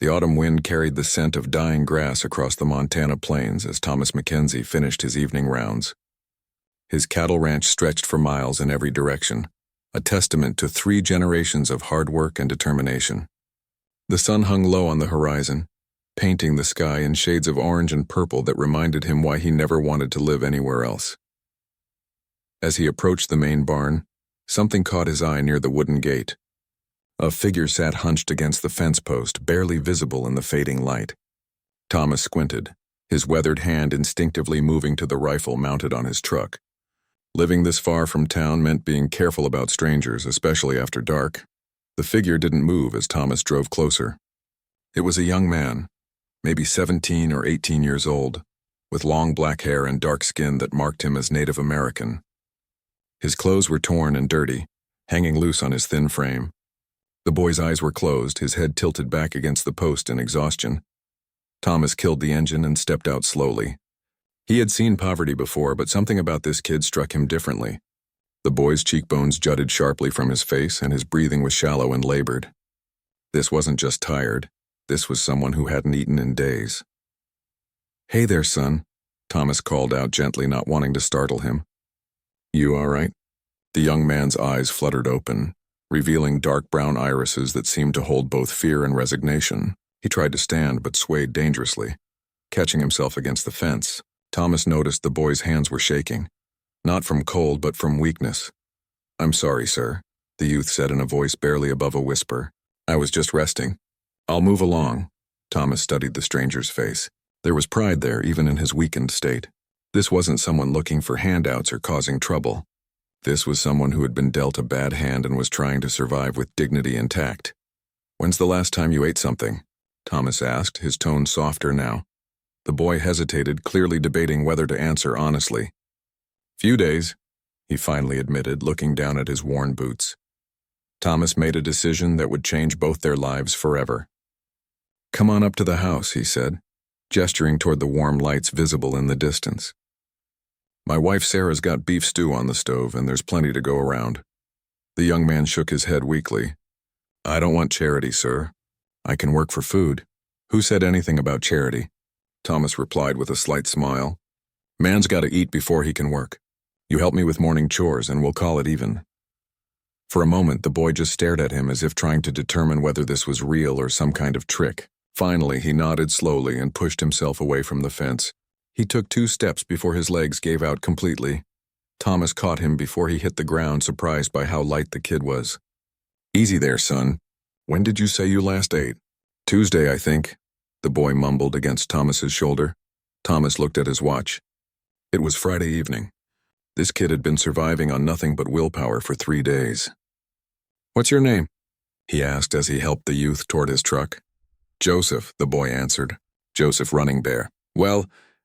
The autumn wind carried the scent of dying grass across the Montana plains as Thomas Mackenzie finished his evening rounds. His cattle ranch stretched for miles in every direction, a testament to 3 generations of hard work and determination. The sun hung low on the horizon, painting the sky in shades of orange and purple that reminded him why he never wanted to live anywhere else. As he approached the main barn, something caught his eye near the wooden gate. A figure sat hunched against the fence post, barely visible in the fading light. Thomas squinted, his weathered hand instinctively moving to the rifle mounted on his truck. Living this far from town meant being careful about strangers, especially after dark. The figure didn't move as Thomas drove closer. It was a young man, maybe 17 or 18 years old, with long black hair and dark skin that marked him as Native American. His clothes were torn and dirty, hanging loose on his thin frame. The boy's eyes were closed, his head tilted back against the post in exhaustion. Thomas killed the engine and stepped out slowly. He had seen poverty before, but something about this kid struck him differently. The boy's cheekbones jutted sharply from his face, and his breathing was shallow and labored. This wasn't just tired. This was someone who hadn't eaten in days. "Hey there, son," Thomas called out gently, not wanting to startle him. "You all right?" The young man's eyes fluttered open, revealing dark brown irises that seemed to hold both fear and resignation. He tried to stand but swayed dangerously. Catching himself against the fence, Thomas noticed the boy's hands were shaking, not from cold but from weakness. "I'm sorry, sir," the youth said in a voice barely above a whisper. "I was just resting." "I'll move along." Thomas studied the stranger's face. There was pride there, even in his weakened state. This wasn't someone looking for handouts or causing trouble. This was someone who had been dealt a bad hand and was trying to survive with dignity intact. "When's the last time you ate something?" Thomas asked, his tone softer now. The boy hesitated, clearly debating whether to answer honestly. "Few days," he finally admitted, looking down at his worn boots. Thomas made a decision that would change both their lives forever. "Come on up to the house," he said, gesturing toward the warm lights visible in the distance. "My wife Sarah's got beef stew on the stove, and there's plenty to go around." The young man shook his head weakly. "I don't want charity, sir. I can work for food." "Who said anything about charity?" Thomas replied with a slight smile. "Man's got to eat before he can work. You help me with morning chores, and we'll call it even." For a moment, the boy just stared at him as if trying to determine whether this was real or some kind of trick. Finally, he nodded slowly and pushed himself away from the fence. He took 2 steps before his legs gave out completely. Thomas caught him before he hit the ground, surprised by how light the kid was. "Easy there, son. When did you say you last ate?" "Tuesday, I think," the boy mumbled against Thomas's shoulder. Thomas looked at his watch. It was Friday evening. This kid had been surviving on nothing but willpower for 3 days. "What's your name?" he asked as he helped the youth toward his truck. "Joseph," the boy answered. "Joseph Running Bear." "Well,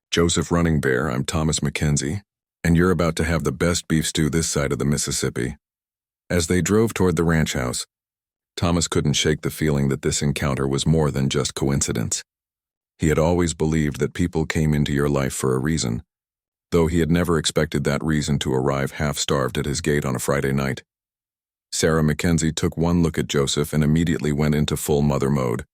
Joseph Running Bear, I'm Thomas Mackenzie, and you're about to have the best beef stew this side of the Mississippi." As they drove toward the ranch house, Thomas couldn't shake the feeling that this encounter was more than just coincidence. He had always believed that people came into your life for a reason, though he had never expected that reason to arrive half-starved at his gate on a Friday night. Sarah Mackenzie took one look at Joseph and immediately went into full mother mode.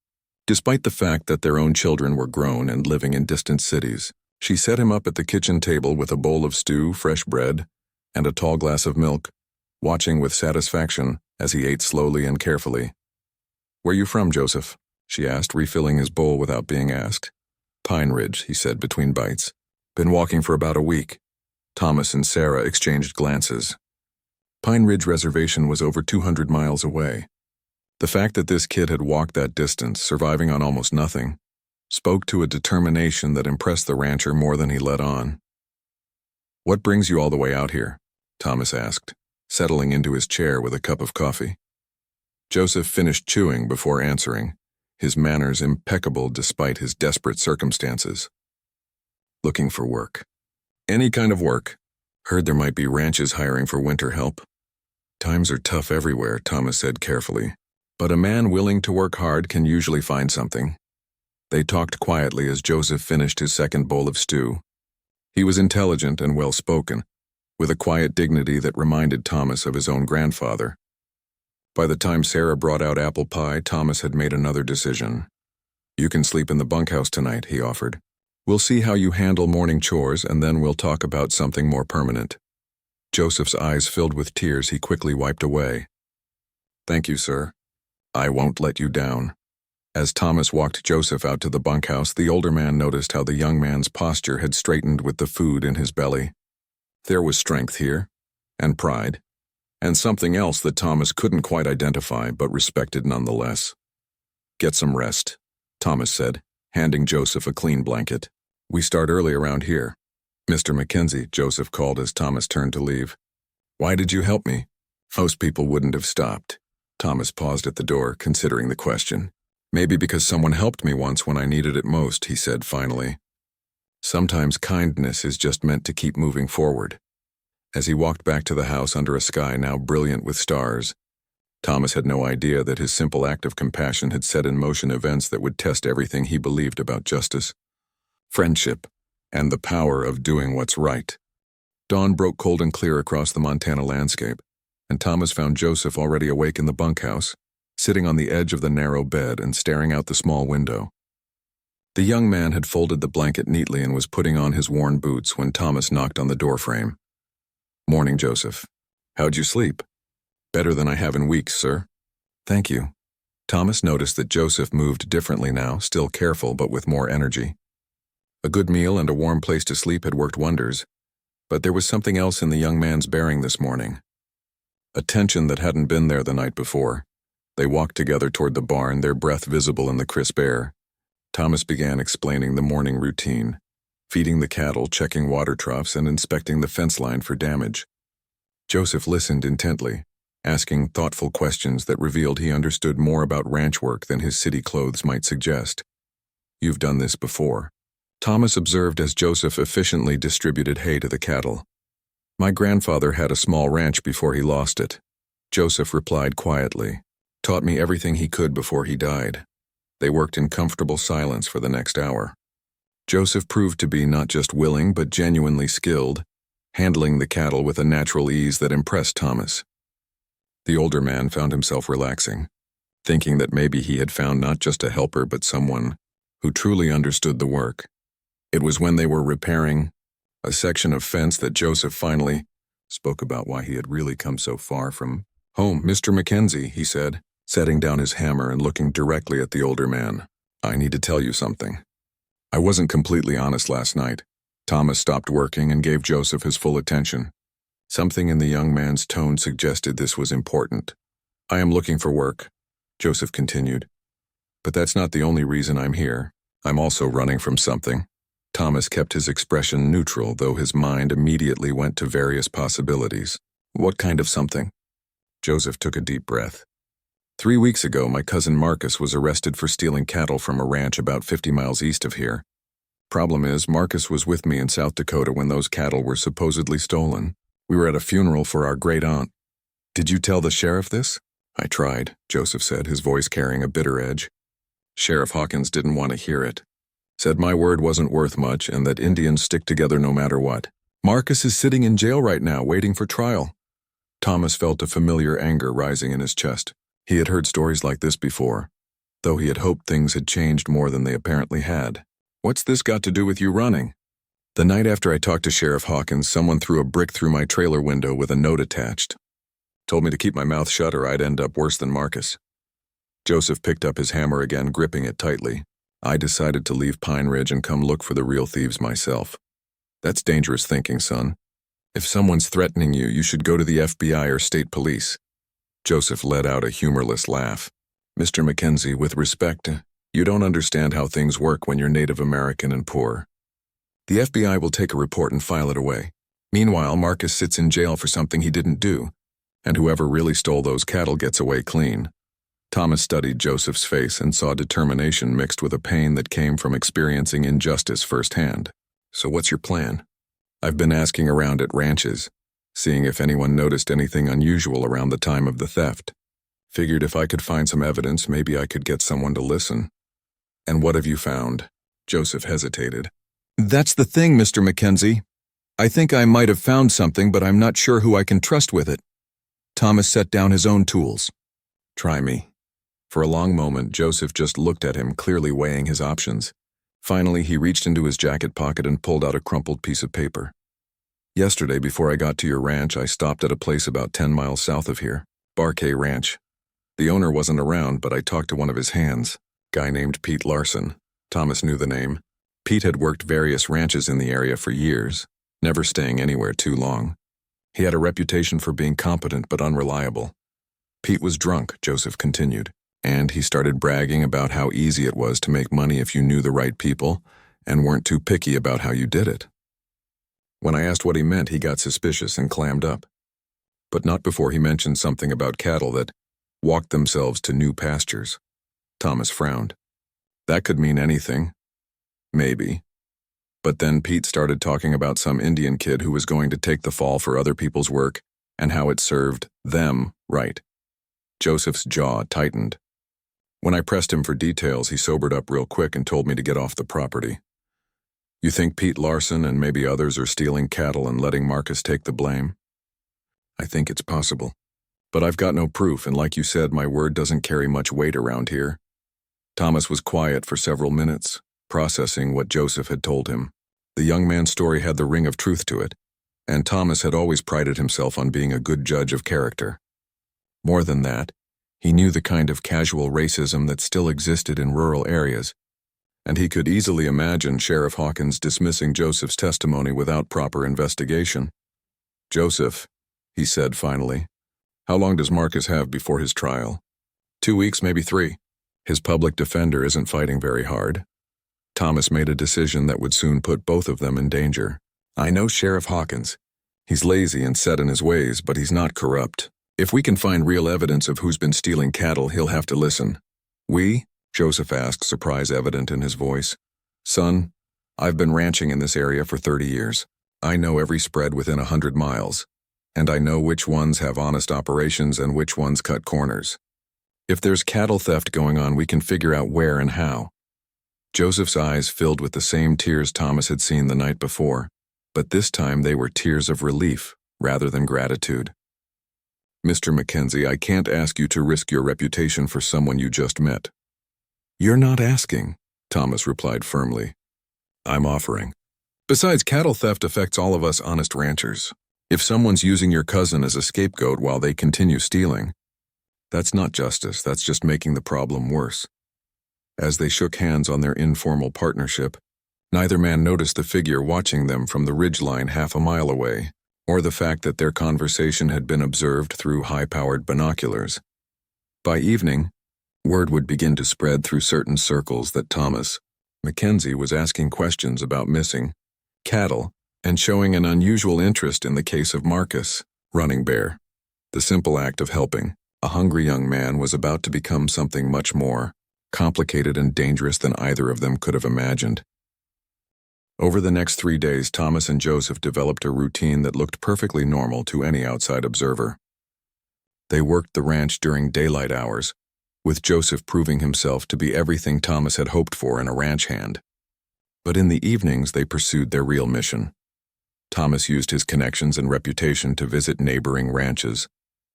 Despite the fact that their own children were grown and living in distant cities, she set him up at the kitchen table with a bowl of stew, fresh bread, and a tall glass of milk, watching with satisfaction as he ate slowly and carefully. "Where you from, Joseph?" she asked, refilling his bowl without being asked. "Pine Ridge," he said between bites. "Been walking for about a week." Thomas and Sarah exchanged glances. Pine Ridge Reservation was over 200 miles away. The fact that this kid had walked that distance, surviving on almost nothing, spoke to a determination that impressed the rancher more than he let on. "What brings you all the way out here?" Thomas asked, settling into his chair with a cup of coffee. Joseph finished chewing before answering, his manners impeccable despite his desperate circumstances. "Looking for work." "Any kind of work. Heard there might be ranches hiring for winter help." "Times are tough everywhere," Thomas said carefully, "but a man willing to work hard can usually find something." They talked quietly as Joseph finished his second bowl of stew. He was intelligent and well-spoken, with a quiet dignity that reminded Thomas of his own grandfather. By the time Sarah brought out apple pie, Thomas had made another decision. You can sleep in the bunkhouse tonight, he offered. We'll see how you handle morning chores and then we'll talk about something more permanent. Joseph's eyes filled with tears he quickly wiped away. Thank you, sir. I won't let you down. As Thomas walked Joseph out to the bunkhouse, the older man noticed how the young man's posture had straightened with the food in his belly. There was strength here, and pride, and something else that Thomas couldn't quite identify but respected nonetheless. Get some rest, Thomas said, handing Joseph a clean blanket. We start early around here. Mr. Mackenzie, Joseph called as Thomas turned to leave. Why did you help me? Most people wouldn't have stopped. Thomas paused at the door, considering the question. Maybe because someone helped me once when I needed it most, he said finally. Sometimes kindness is just meant to keep moving forward. As he walked back to the house under a sky now brilliant with stars, Thomas had no idea that his simple act of compassion had set in motion events that would test everything he believed about justice, friendship, and the power of doing what's right. Dawn broke cold and clear across the Montana landscape, and Thomas found Joseph already awake in the bunkhouse, sitting on the edge of the narrow bed and staring out the small window. The young man had folded the blanket neatly and was putting on his worn boots when Thomas knocked on the doorframe. Morning, Joseph. How'd you sleep? Better than I have in weeks, sir. Thank you. Thomas noticed that Joseph moved differently now, still careful but with more energy. A good meal and a warm place to sleep had worked wonders, but there was something else in the young man's bearing this morning. A tension that hadn't been there the night before. They walked together toward the barn, their breath visible in the crisp air. Thomas began explaining the morning routine, feeding the cattle, checking water troughs, and inspecting the fence line for damage. Joseph listened intently, asking thoughtful questions that revealed he understood more about ranch work than his city clothes might suggest. You've done this before, Thomas observed as Joseph efficiently distributed hay to the cattle. My grandfather had a small ranch before he lost it, Joseph replied quietly. Taught me everything he could before he died. They worked in comfortable silence for the next hour. Joseph proved to be not just willing but genuinely skilled, handling the cattle with a natural ease that impressed Thomas. The older man found himself relaxing, thinking that maybe he had found not just a helper but someone who truly understood the work. It was when they were repairing a section of fence that Joseph finally spoke about why he had really come so far from home. Mr. Mackenzie, he said, setting down his hammer and looking directly at the older man. I need to tell you something. I wasn't completely honest last night. Thomas stopped working and gave Joseph his full attention. Something in the young man's tone suggested this was important. I am looking for work, Joseph continued. But that's not the only reason I'm here. I'm also running from something. Thomas kept his expression neutral, though his mind immediately went to various possibilities. What kind of something? Joseph took a deep breath. 3 weeks ago, my cousin Marcus was arrested for stealing cattle from a ranch about 50 miles east of here. Problem is, Marcus was with me in South Dakota when those cattle were supposedly stolen. We were at a funeral for our great-aunt. Did you tell the sheriff this? I tried, Joseph said, his voice carrying a bitter edge. Sheriff Hawkins didn't want to hear it. Said my word wasn't worth much and that Indians stick together no matter what. Marcus is sitting in jail right now, waiting for trial. Thomas felt a familiar anger rising in his chest. He had heard stories like this before, though he had hoped things had changed more than they apparently had. What's this got to do with you running? The night after I talked to Sheriff Hawkins, someone threw a brick through my trailer window with a note attached. Told me to keep my mouth shut or I'd end up worse than Marcus. Joseph picked up his hammer again, gripping it tightly. I decided to leave Pine Ridge and come look for the real thieves myself. That's dangerous thinking, son. If someone's threatening you, you should go to the FBI or state police. Joseph let out a humorless laugh. Mr. Mackenzie, with respect, you don't understand how things work when you're Native American and poor. The FBI will take a report and file it away. Meanwhile, Marcus sits in jail for something he didn't do, and whoever really stole those cattle gets away clean. Thomas studied Joseph's face and saw determination mixed with a pain that came from experiencing injustice firsthand. So what's your plan? I've been asking around at ranches, seeing if anyone noticed anything unusual around the time of the theft. Figured if I could find some evidence, maybe I could get someone to listen. And what have you found? Joseph hesitated. That's the thing, Mr. Mackenzie. I think I might have found something, but I'm not sure who I can trust with it. Thomas set down his own tools. Try me. For a long moment, Joseph just looked at him, clearly weighing his options. Finally, he reached into his jacket pocket and pulled out a crumpled piece of paper. Yesterday, before I got to your ranch, I stopped at a place about 10 miles south of here, Barkay Ranch. The owner wasn't around, but I talked to one of his hands, guy named Pete Larson. Thomas knew the name. Pete had worked various ranches in the area for years, never staying anywhere too long. He had a reputation for being competent but unreliable. Pete was drunk, Joseph continued, and he started bragging about how easy it was to make money if you knew the right people and weren't too picky about how you did it. When I asked what he meant, he got suspicious and clammed up. But not before he mentioned something about cattle that walked themselves to new pastures. Thomas frowned. That could mean anything. Maybe. But then Pete started talking about some Indian kid who was going to take the fall for other people's work and how it served them right. Joseph's jaw tightened. When I pressed him for details, he sobered up real quick and told me to get off the property. You think Pete Larson and maybe others are stealing cattle and letting Marcus take the blame? I think it's possible. But I've got no proof, and like you said, my word doesn't carry much weight around here. Thomas was quiet for several minutes, processing what Joseph had told him. The young man's story had the ring of truth to it, and Thomas had always prided himself on being a good judge of character. More than that, he knew the kind of casual racism that still existed in rural areas, and he could easily imagine Sheriff Hawkins dismissing Joseph's testimony without proper investigation. Joseph, he said finally, how long does Marcus have before his trial? 2 weeks, maybe 3. His public defender isn't fighting very hard. Thomas made a decision that would soon put both of them in danger. I know Sheriff Hawkins. He's lazy and set in his ways, but he's not corrupt. If we can find real evidence of who's been stealing cattle, he'll have to listen. We? Joseph asked, surprise evident in his voice. Son, I've been ranching in this area for 30 years. I know every spread within 100 miles. And I know which ones have honest operations and which ones cut corners. If there's cattle theft going on, we can figure out where and how. Joseph's eyes filled with the same tears Thomas had seen the night before, but this time they were tears of relief rather than gratitude. Mr. Mackenzie, I can't ask you to risk your reputation for someone you just met. You're not asking, Thomas replied firmly. I'm offering. Besides, cattle theft affects all of us honest ranchers. If someone's using your cousin as a scapegoat while they continue stealing, that's not justice, that's just making the problem worse. As they shook hands on their informal partnership, neither man noticed the figure watching them from the ridgeline half a mile away, or the fact that their conversation had been observed through high-powered binoculars. By evening, word would begin to spread through certain circles that Thomas Mackenzie was asking questions about missing cattle and showing an unusual interest in the case of Marcus, Running Bear. The simple act of helping a hungry young man was about to become something much more complicated and dangerous than either of them could have imagined. Over the next 3 days, Thomas and Joseph developed a routine that looked perfectly normal to any outside observer. They worked the ranch during daylight hours, with Joseph proving himself to be everything Thomas had hoped for in a ranch hand. But in the evenings, they pursued their real mission. Thomas used his connections and reputation to visit neighboring ranches,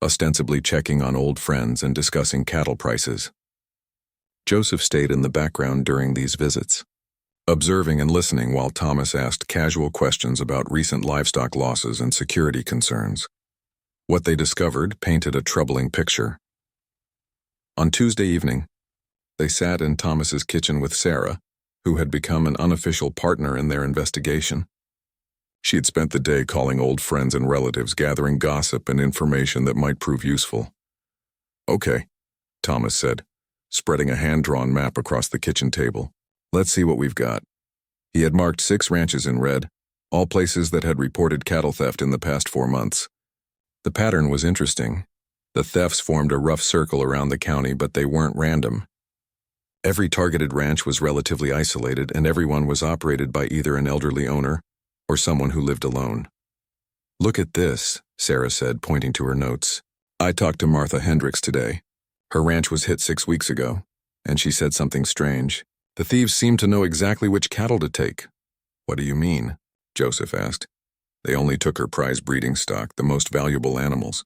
ostensibly checking on old friends and discussing cattle prices. Joseph stayed in the background during these visits, observing and listening while Thomas asked casual questions about recent livestock losses and security concerns. What they discovered painted a troubling picture. On Tuesday evening, they sat in Thomas's kitchen with Sarah, who had become an unofficial partner in their investigation. She had spent the day calling old friends and relatives, gathering gossip and information that might prove useful. Okay, Thomas said, spreading a hand-drawn map across the kitchen table. Let's see what we've got. He had marked 6 ranches in red, all places that had reported cattle theft in the past 4 months. The pattern was interesting. The thefts formed a rough circle around the county, but they weren't random. Every targeted ranch was relatively isolated, and everyone was operated by either an elderly owner or someone who lived alone. Look at this, Sarah said, pointing to her notes. I talked to Martha Hendricks today. Her ranch was hit 6 weeks ago, and she said something strange. The thieves seemed to know exactly which cattle to take. What do you mean? Joseph asked. They only took her prize breeding stock, the most valuable animals.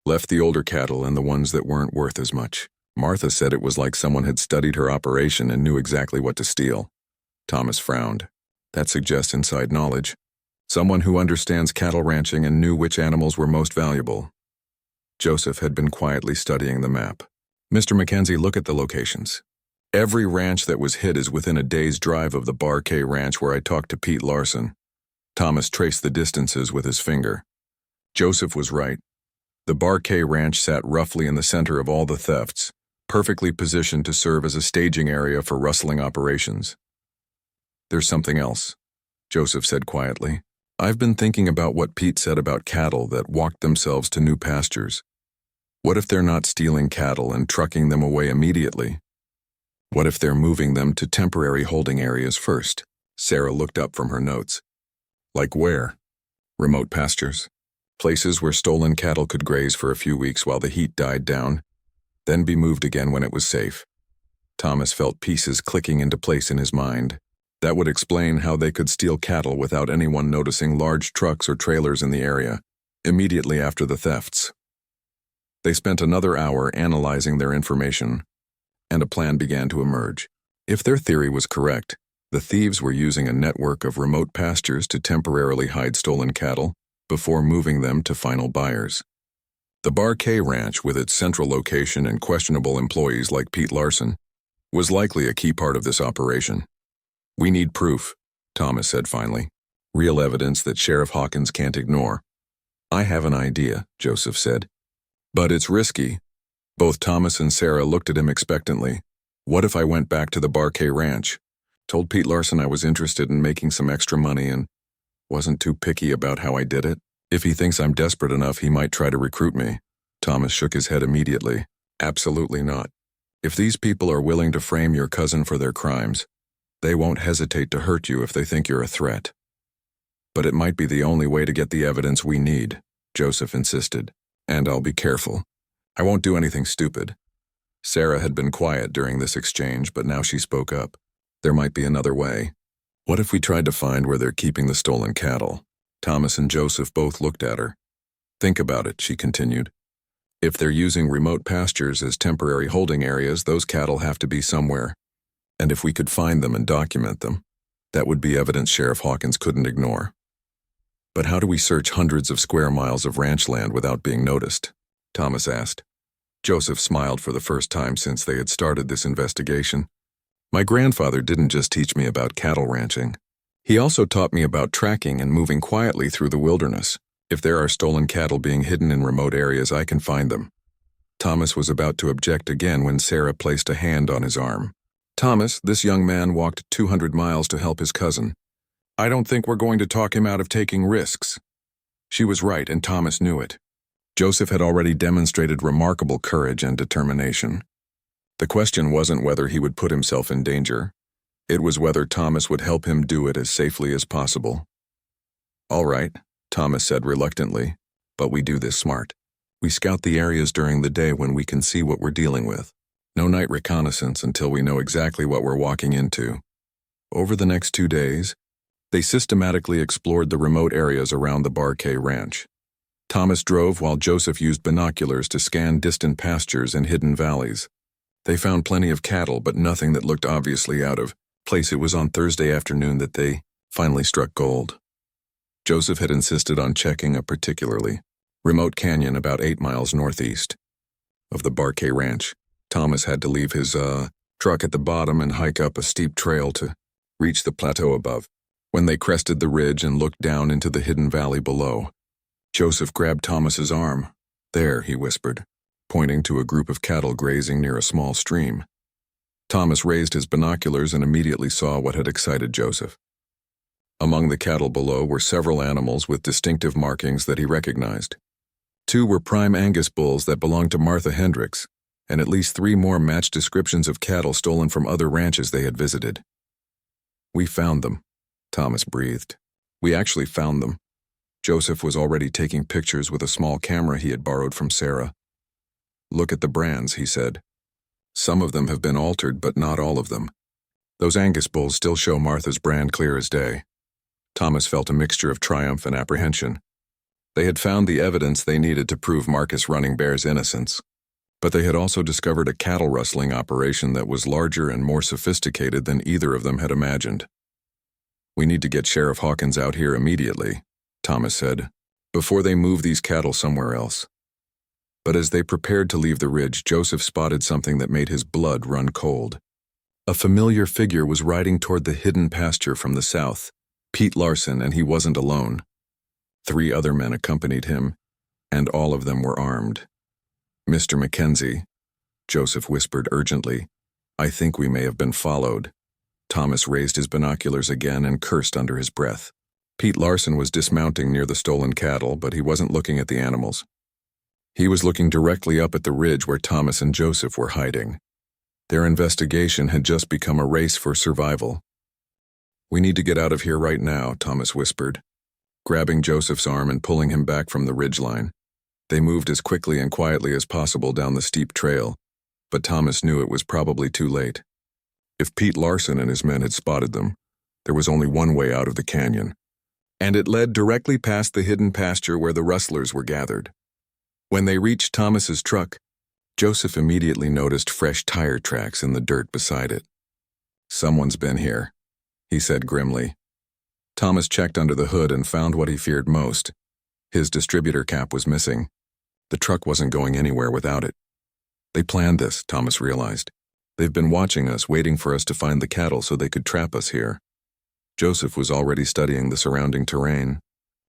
Left the older cattle and the ones that weren't worth as much, Martha said it was like someone had studied her operation and knew exactly what to steal. Thomas frowned. That suggests inside knowledge. Someone who understands cattle ranching and knew which animals were most valuable. Joseph had been quietly studying the map. Mr. Mackenzie, look at the locations. Every ranch that was hit is within a day's drive of the Bar K ranch where I talked to Pete Larson. Thomas traced the distances with his finger. Joseph was right. The Bar K ranch sat roughly in the center of all the thefts, perfectly positioned to serve as a staging area for rustling operations. There's something else, Joseph said quietly. I've been thinking about what Pete said about cattle that walked themselves to new pastures. What if they're not stealing cattle and trucking them away immediately? What if they're moving them to temporary holding areas first? Sarah looked up from her notes. Like where? Remote pastures. Places where stolen cattle could graze for a few weeks while the heat died down, then be moved again when it was safe. Thomas felt pieces clicking into place in his mind. That would explain how they could steal cattle without anyone noticing large trucks or trailers in the area, immediately after the thefts. They spent another hour analyzing their information, and a plan began to emerge. If their theory was correct, the thieves were using a network of remote pastures to temporarily hide stolen cattle before moving them to final buyers. The Bar K ranch, with its central location and questionable employees like Pete Larson, was likely a key part of this operation. We need proof, Thomas said finally. Real evidence that Sheriff Hawkins can't ignore. I have an idea, Joseph said. But it's risky. Both Thomas and Sarah looked at him expectantly. What if I went back to the Bar K ranch, told Pete Larson I was interested in making some extra money and wasn't too picky about how I did it? If he thinks I'm desperate enough, he might try to recruit me. Thomas shook his head immediately. Absolutely not. If these people are willing to frame your cousin for their crimes, they won't hesitate to hurt you if they think you're a threat. But it might be the only way to get the evidence we need, Joseph insisted. And I'll be careful. I won't do anything stupid. Sarah had been quiet during this exchange, but now she spoke up. There might be another way. What if we tried to find where they're keeping the stolen cattle? Thomas and Joseph both looked at her. Think about it, she continued. If they're using remote pastures as temporary holding areas, those cattle have to be somewhere. And if we could find them and document them, that would be evidence Sheriff Hawkins couldn't ignore. But how do we search hundreds of square miles of ranch land without being noticed? Thomas asked. Joseph smiled for the first time since they had started this investigation. My grandfather didn't just teach me about cattle ranching. He also taught me about tracking and moving quietly through the wilderness. If there are stolen cattle being hidden in remote areas, I can find them. Thomas was about to object again when Sarah placed a hand on his arm. Thomas, this young man walked 200 miles to help his cousin. I don't think we're going to talk him out of taking risks. She was right, and Thomas knew it. Joseph had already demonstrated remarkable courage and determination. The question wasn't whether he would put himself in danger. It was whether Thomas would help him do it as safely as possible. All right, Thomas said reluctantly, but we do this smart. We scout the areas during the day when we can see what we're dealing with. No night reconnaissance until we know exactly what we're walking into. Over the next 2 days, they systematically explored the remote areas around the Bar K ranch. Thomas drove while Joseph used binoculars to scan distant pastures and hidden valleys. They found plenty of cattle, but nothing that looked obviously out of place. It was on Thursday afternoon that they finally struck gold. Joseph had insisted on checking a particularly remote canyon about 8 miles northeast of the Bar K ranch. Thomas had to leave his truck at the bottom and hike up a steep trail to reach the plateau above. When they crested the ridge and looked down into the hidden valley below, Joseph grabbed Thomas's arm. There, he whispered, pointing to a group of cattle grazing near a small stream. Thomas raised his binoculars and immediately saw what had excited Joseph. Among the cattle below were several animals with distinctive markings that he recognized. 2 were prime Angus bulls that belonged to Martha Hendricks, and at least 3 more matched descriptions of cattle stolen from other ranches they had visited. We found them, Thomas breathed. We actually found them. Joseph was already taking pictures with a small camera he had borrowed from Sarah. Look at the brands, he said. Some of them have been altered, but not all of them. Those Angus bulls still show Martha's brand clear as day. Thomas felt a mixture of triumph and apprehension. They had found the evidence they needed to prove Marcus Running Bear's innocence. But they had also discovered a cattle rustling operation that was larger and more sophisticated than either of them had imagined. "We need to get Sheriff Hawkins out here immediately," Thomas said, "before they move these cattle somewhere else." But as they prepared to leave the ridge, Joseph spotted something that made his blood run cold. A familiar figure was riding toward the hidden pasture from the south. Pete Larson, and he wasn't alone. 3 other men accompanied him, and all of them were armed. "Mr. Mackenzie," Joseph whispered urgently, "I think we may have been followed." Thomas raised his binoculars again and cursed under his breath. Pete Larson was dismounting near the stolen cattle, but he wasn't looking at the animals. He was looking directly up at the ridge where Thomas and Joseph were hiding. Their investigation had just become a race for survival. "We need to get out of here right now," Thomas whispered, grabbing Joseph's arm and pulling him back from the ridgeline. They moved as quickly and quietly as possible down the steep trail, but Thomas knew it was probably too late. If Pete Larson and his men had spotted them, there was only one way out of the canyon, and it led directly past the hidden pasture where the rustlers were gathered. When they reached Thomas's truck, Joseph immediately noticed fresh tire tracks in the dirt beside it. "Someone's been here," he said grimly. Thomas checked under the hood and found what he feared most. His distributor cap was missing. The truck wasn't going anywhere without it. They planned this, Thomas realized. They've been watching us, waiting for us to find the cattle so they could trap us here. Joseph was already studying the surrounding terrain.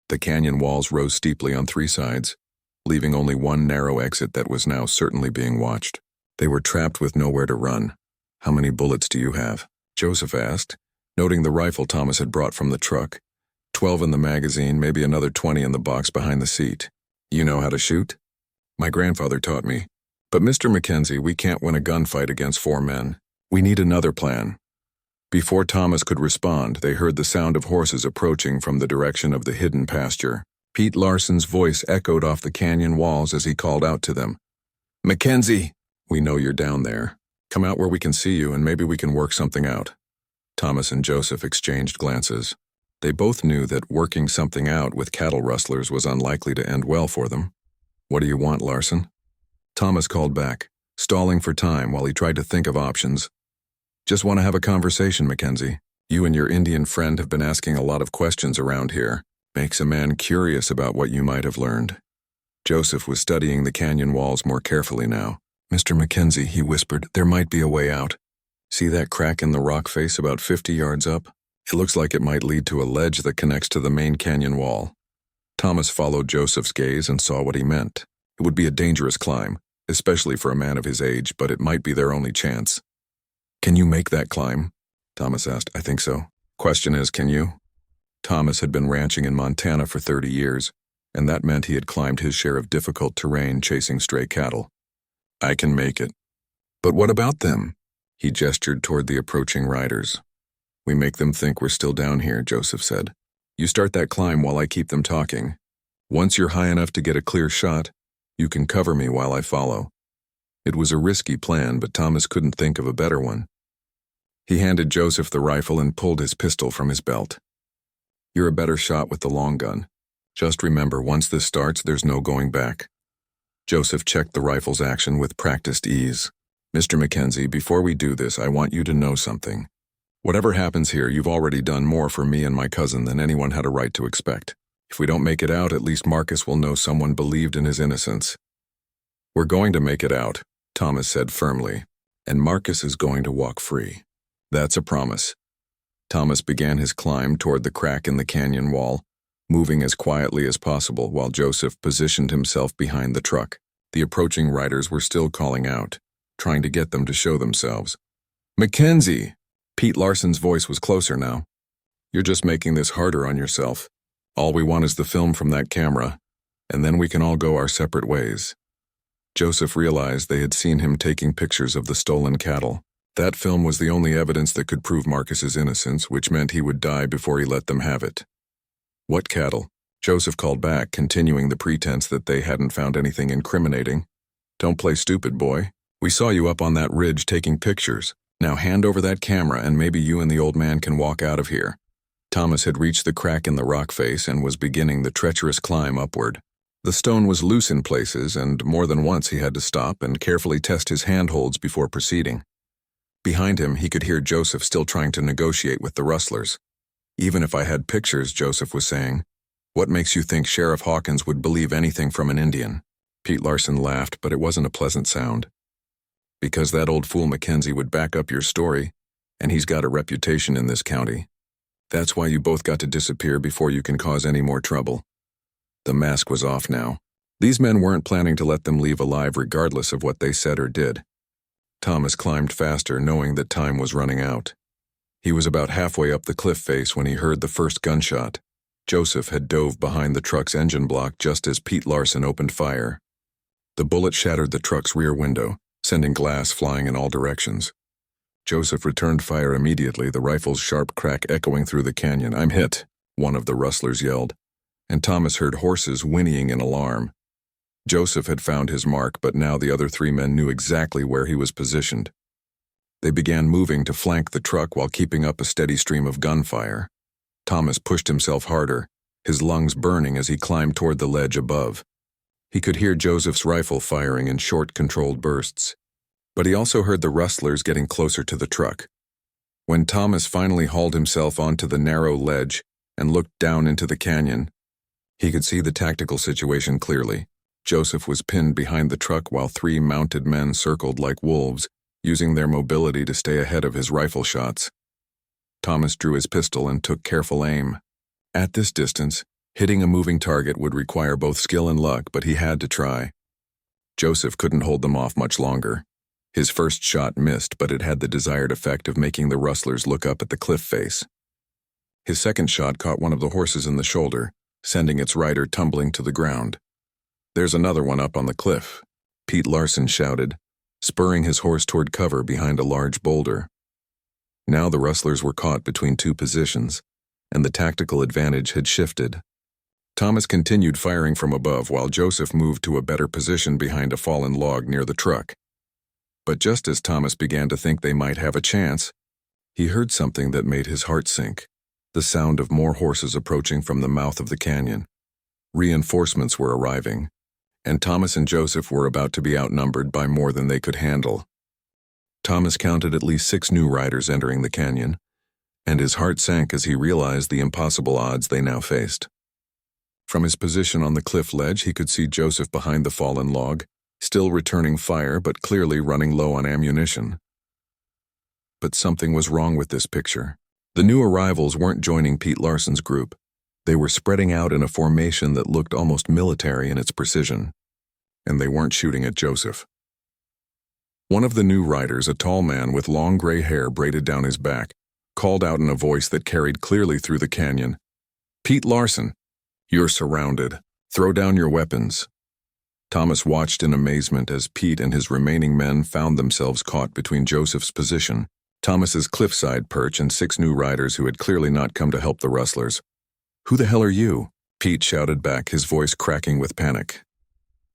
The canyon walls rose steeply on 3 sides, leaving only one narrow exit that was now certainly being watched. They were trapped with nowhere to run. "How many bullets do you have?" Joseph asked, noting the rifle Thomas had brought from the truck. 12 in the magazine, maybe another 20 in the box behind the seat. "You know how to shoot?" "My grandfather taught me. But Mr. Mackenzie, we can't win a gunfight against 4 men. We need another plan." Before Thomas could respond, they heard the sound of horses approaching from the direction of the hidden pasture. Pete Larson's voice echoed off the canyon walls as he called out to them. "Mackenzie, we know you're down there. Come out where we can see you and maybe we can work something out." Thomas and Joseph exchanged glances. They both knew that working something out with cattle rustlers was unlikely to end well for them. "What do you want, Larson?" Thomas called back, stalling for time while he tried to think of options. "Just want to have a conversation, Mackenzie. You and your Indian friend have been asking a lot of questions around here. Makes a man curious about what you might have learned." Joseph was studying the canyon walls more carefully now. "Mr. Mackenzie," he whispered, "there might be a way out. See that crack in the rock face about 50 yards up? It looks like it might lead to a ledge that connects to the main canyon wall." Thomas followed Joseph's gaze and saw what he meant. It would be a dangerous climb, especially for a man of his age, but it might be their only chance. "Can you make that climb?" Thomas asked. "I think so. Question is, can you?" Thomas had been ranching in Montana for 30 years, and that meant he had climbed his share of difficult terrain chasing stray cattle. "I can make it." "But what about them?" He gestured toward the approaching riders. "We make them think we're still down here," Joseph said. "You start that climb while I keep them talking. Once you're high enough to get a clear shot, you can cover me while I follow." It was a risky plan, but Thomas couldn't think of a better one. He handed Joseph the rifle and pulled his pistol from his belt. "You're a better shot with the long gun. Just remember, once this starts, there's no going back." Joseph checked the rifle's action with practiced ease. "Mr. Mackenzie, before we do this, I want you to know something. Whatever happens here, you've already done more for me and my cousin than anyone had a right to expect. If we don't make it out, at least Marcus will know someone believed in his innocence." "We're going to make it out," Thomas said firmly, "and Marcus is going to walk free. That's a promise." Thomas began his climb toward the crack in the canyon wall, moving as quietly as possible while Joseph positioned himself behind the truck. The approaching riders were still calling out, trying to get them to show themselves. "Mackenzie!" Pete Larson's voice was closer now. "You're just making this harder on yourself. All we want is the film from that camera, and then we can all go our separate ways." Joseph realized they had seen him taking pictures of the stolen cattle. That film was the only evidence that could prove Marcus's innocence, which meant he would die before he let them have it. "What cattle?" Joseph called back, continuing the pretense that they hadn't found anything incriminating. "Don't play stupid, boy. We saw you up on that ridge taking pictures. Now hand over that camera and maybe you and the old man can walk out of here." Thomas had reached the crack in the rock face and was beginning the treacherous climb upward. The stone was loose in places, and more than once he had to stop and carefully test his handholds before proceeding. Behind him, he could hear Joseph still trying to negotiate with the rustlers. "Even if I had pictures," Joseph was saying, "what makes you think Sheriff Hawkins would believe anything from an Indian?" Pete Larson laughed, but it wasn't a pleasant sound. "Because that old fool Mackenzie would back up your story, and he's got a reputation in this county. That's why you both got to disappear before you can cause any more trouble." The mask was off now. These men weren't planning to let them leave alive regardless of what they said or did. Thomas climbed faster, knowing that time was running out. He was about halfway up the cliff face when he heard the first gunshot. Joseph had dove behind the truck's engine block just as Pete Larson opened fire. The bullet shattered the truck's rear window, sending glass flying in all directions. Joseph returned fire immediately, the rifle's sharp crack echoing through the canyon. "I'm hit," one of the rustlers yelled, and Thomas heard horses whinnying in alarm. Joseph had found his mark, but now the other three men knew exactly where he was positioned. They began moving to flank the truck while keeping up a steady stream of gunfire. Thomas pushed himself harder, his lungs burning as he climbed toward the ledge above. He could hear Joseph's rifle firing in short, controlled bursts. But he also heard the rustlers getting closer to the truck. When Thomas finally hauled himself onto the narrow ledge and looked down into the canyon, he could see the tactical situation clearly. Joseph was pinned behind the truck while three mounted men circled like wolves, using their mobility to stay ahead of his rifle shots. Thomas drew his pistol and took careful aim. At this distance, hitting a moving target would require both skill and luck, but he had to try. Joseph couldn't hold them off much longer. His first shot missed, but it had the desired effect of making the rustlers look up at the cliff face. His second shot caught one of the horses in the shoulder, sending its rider tumbling to the ground. "There's another one up on the cliff," Pete Larson shouted, spurring his horse toward cover behind a large boulder. Now the rustlers were caught between two positions, and the tactical advantage had shifted. Thomas continued firing from above while Joseph moved to a better position behind a fallen log near the truck. But just as Thomas began to think they might have a chance, he heard something that made his heart sink: the sound of more horses approaching from the mouth of the canyon. Reinforcements were arriving, and Thomas and Joseph were about to be outnumbered by more than they could handle. Thomas counted at least 6 new riders entering the canyon, and his heart sank as he realized the impossible odds they now faced. From his position on the cliff ledge, he could see Joseph behind the fallen log, still returning fire but clearly running low on ammunition. But something was wrong with this picture. The new arrivals weren't joining Pete Larson's group. They were spreading out in a formation that looked almost military in its precision, and they weren't shooting at Joseph. One of the new riders, a tall man with long gray hair braided down his back, called out in a voice that carried clearly through the canyon, "Pete Larson, you're surrounded. Throw down your weapons." Thomas watched in amazement as Pete and his remaining men found themselves caught between Joseph's position, Thomas's cliffside perch, and 6 new riders who had clearly not come to help the rustlers. "Who the hell are you?" Pete shouted back, his voice cracking with panic.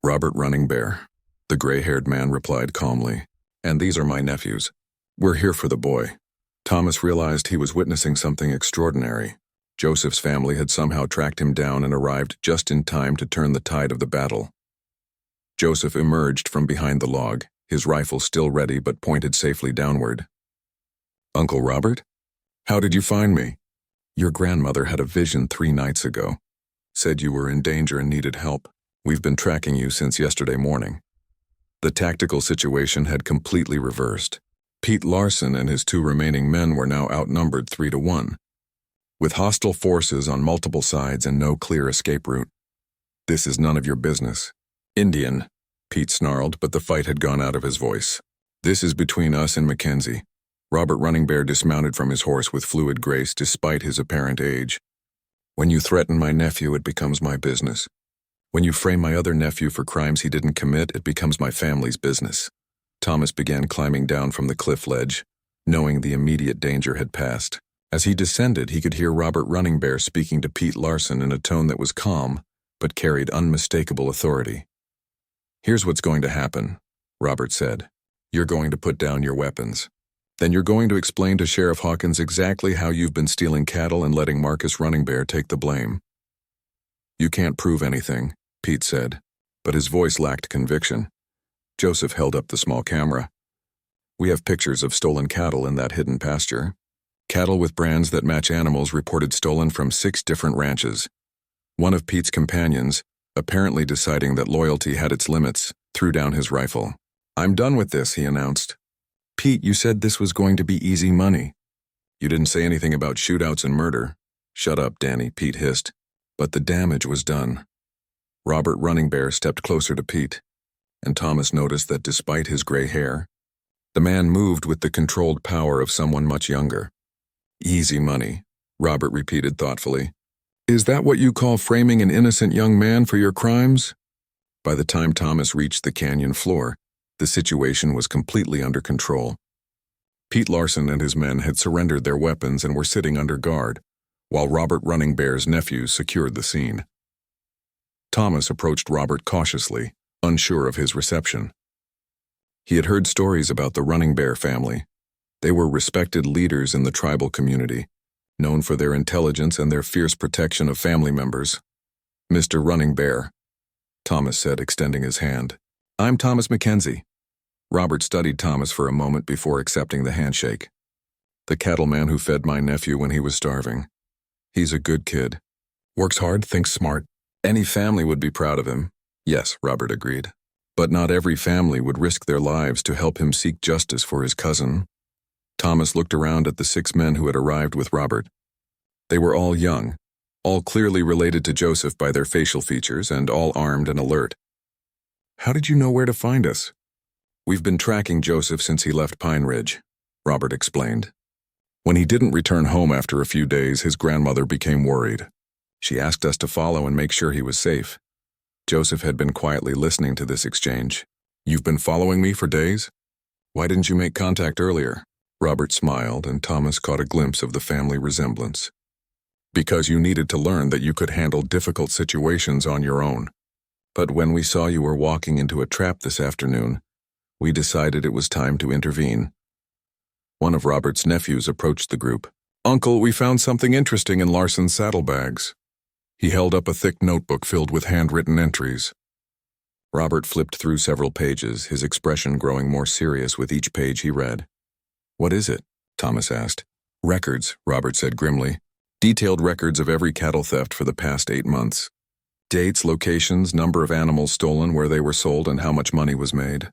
"Robert Running Bear," the gray-haired man replied calmly. "And these are my nephews. We're here for the boy." Thomas realized he was witnessing something extraordinary. Joseph's family had somehow tracked him down and arrived just in time to turn the tide of the battle. Joseph emerged from behind the log, his rifle still ready but pointed safely downward. "Uncle Robert? How did you find me?" "Your grandmother had a vision 3 nights ago. Said you were in danger and needed help. We've been tracking you since yesterday morning." The tactical situation had completely reversed. Pete Larson and his 2 remaining men were now outnumbered 3-1, with hostile forces on multiple sides and no clear escape route. "This is none of your business." "Indian," Pete snarled, but the fight had gone out of his voice. "This is between us and Mackenzie." Robert Running Bear dismounted from his horse with fluid grace despite his apparent age. "When you threaten my nephew, it becomes my business. When you frame my other nephew for crimes he didn't commit, it becomes my family's business." Thomas began climbing down from the cliff ledge, knowing the immediate danger had passed. As he descended, he could hear Robert Running Bear speaking to Pete Larson in a tone that was calm, but carried unmistakable authority. "Here's what's going to happen," Robert said. "You're going to put down your weapons. Then you're going to explain to Sheriff Hawkins exactly how you've been stealing cattle and letting Marcus Running Bear take the blame. You can't prove anything, Pete said, but his voice lacked conviction. Joseph held up the small camera. We have pictures of stolen cattle in that hidden pasture. Cattle with brands that match animals reported stolen from 6 different ranches. One of Pete's companions, apparently deciding that loyalty had its limits, threw down his rifle. I'm done with this, he announced. Pete, you said this was going to be easy money. You didn't say anything about shootouts and murder. Shut up, Danny, Pete hissed. But the damage was done. Robert Running Bear stepped closer to Pete, and Thomas noticed that despite his gray hair, the man moved with the controlled power of someone much younger. Easy money, Robert repeated thoughtfully. Is that what you call framing an innocent young man for your crimes? By the time Thomas reached the canyon floor, the situation was completely under control. Pete Larson and his men had surrendered their weapons and were sitting under guard, while Robert Running Bear's nephews secured the scene. Thomas approached Robert cautiously, unsure of his reception. He had heard stories about the Running Bear family. They were respected leaders in the tribal community, known for their intelligence and their fierce protection of family members. Mr. Running Bear, Thomas said, extending his hand. I'm Thomas Mackenzie. Robert studied Thomas for a moment before accepting the handshake. The cattleman who fed my nephew when he was starving. He's a good kid. Works hard, thinks smart. Any family would be proud of him. Yes, Robert agreed. But not every family would risk their lives to help him seek justice for his cousin. Thomas looked around at the 6 men who had arrived with Robert. They were all young, all clearly related to Joseph by their facial features, and all armed and alert. How did you know where to find us? We've been tracking Joseph since he left Pine Ridge, Robert explained. When he didn't return home after a few days, his grandmother became worried. She asked us to follow and make sure he was safe. Joseph had been quietly listening to this exchange. You've been following me for days? Why didn't you make contact earlier? Robert smiled, and Thomas caught a glimpse of the family resemblance. Because you needed to learn that you could handle difficult situations on your own. But when we saw you were walking into a trap this afternoon, we decided it was time to intervene. One of Robert's nephews approached the group. Uncle, we found something interesting in Larson's saddlebags. He held up a thick notebook filled with handwritten entries. Robert flipped through several pages, his expression growing more serious with each page he read. What is it? Thomas asked. Records, Robert said grimly. Detailed records of every cattle theft for the past 8 months. Dates, locations, number of animals stolen, where they were sold, and how much money was made.